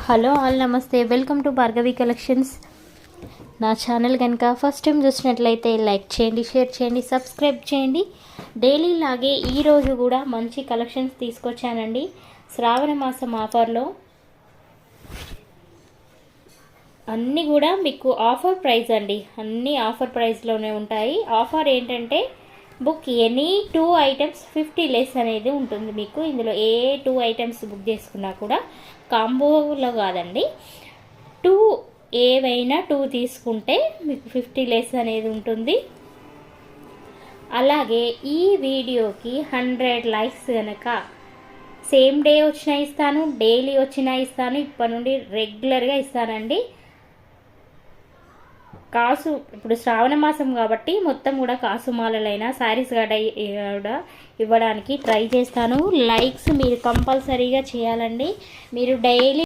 Hello all నమస్తే, welcome to Bhargavi collections. నా channel కనుక ఫస్ట్ టైం చూసినట్లయితే లైక్ చేయండి, షేర్ చేయండి, సబ్స్క్రైబ్ చేయండి. డైలీ లాగే ఈరోజు కూడా మంచి కలెక్షన్స్ తీసుకొచ్చానండి. శ్రావణ మాసం ఆఫర్లో అన్నీ కూడా మీకు ఆఫర్ ప్రైస్ అండి. అన్నీ ఆఫర్ ప్రైస్లోనే ఉంటాయి. ఆఫర్ ఏంటంటే బుక్ ఎనీ 2 ఐటమ్స్ 50 లెస్ అనేది ఉంటుంది. మీకు ఇందులో ఏ 2 ఐటమ్స్ బుక్ చేసుకున్నా కూడా కాంబోలో కాదండి, 2 ఏవైనా 2 తీసుకుంటే మీకు 50 లెస్ అనేది ఉంటుంది. అలాగే ఈ వీడియోకి 100 లైక్స్ కనుక సేమ్ డే వచ్చినా ఇస్తాను, డైలీ వచ్చినా ఇస్తాను. ఇప్పటి నుండి రెగ్యులర్గా ఇస్తానండి. కాసు ఇప్పుడు శ్రావణ మాసం కాబట్టి మొత్తం కూడా కాసు మాలలైనా శారీస్ కూడా ఇవ్వడానికి ట్రై చేస్తాను. లైక్స్ మీరు కంపల్సరీగా చేయాలండి. మీరు డైలీ